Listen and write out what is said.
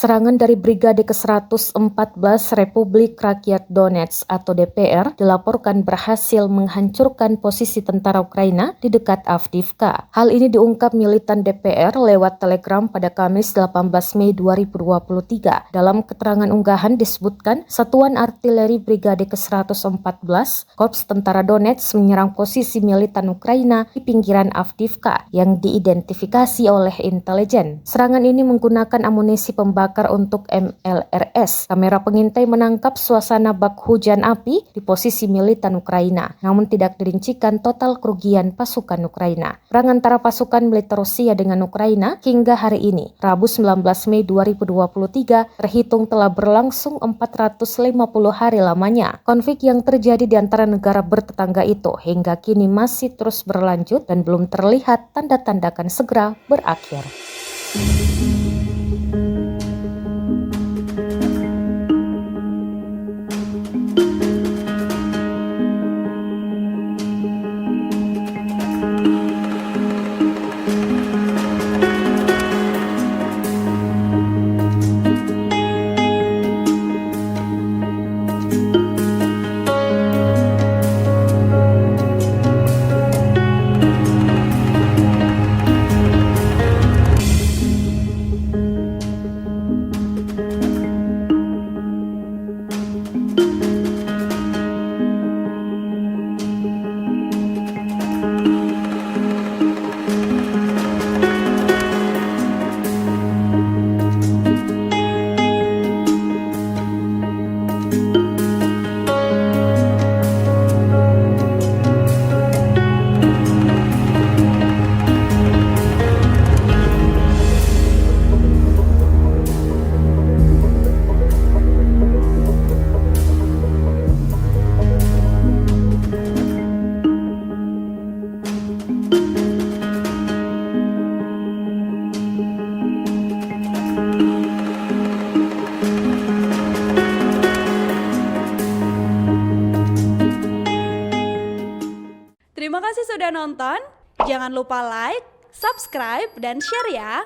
Serangan dari Brigade ke-114 Republik Rakyat Donetsk atau DPR dilaporkan berhasil menghancurkan posisi tentara Ukraina di dekat Avdiivka. Hal ini diungkap militan DPR lewat Telegram pada Kamis 18 Mei 2023. Dalam keterangan unggahan disebutkan, Satuan Artileri Brigade ke-114 Korps Tentara Donetsk menyerang posisi militan Ukraina di pinggiran Avdiivka yang diidentifikasi oleh intelijen. Serangan ini menggunakan amunisi pembakar untuk MLRS. Kamera pengintai menangkap suasana bak hujan api di posisi militan Ukraina, namun tidak dirincikan total kerugian pasukan Ukraina. Perang antara pasukan militer Rusia dengan Ukraina hingga hari ini, Rabu 19 Mei 2023, terhitung telah berlangsung 450 hari lamanya. Konflik yang terjadi di antara negara bertetangga itu hingga kini masih terus berlanjut dan belum terlihat tanda-tanda akan segera berakhir. Terima kasih sudah nonton. Jangan lupa like, subscribe, dan share ya.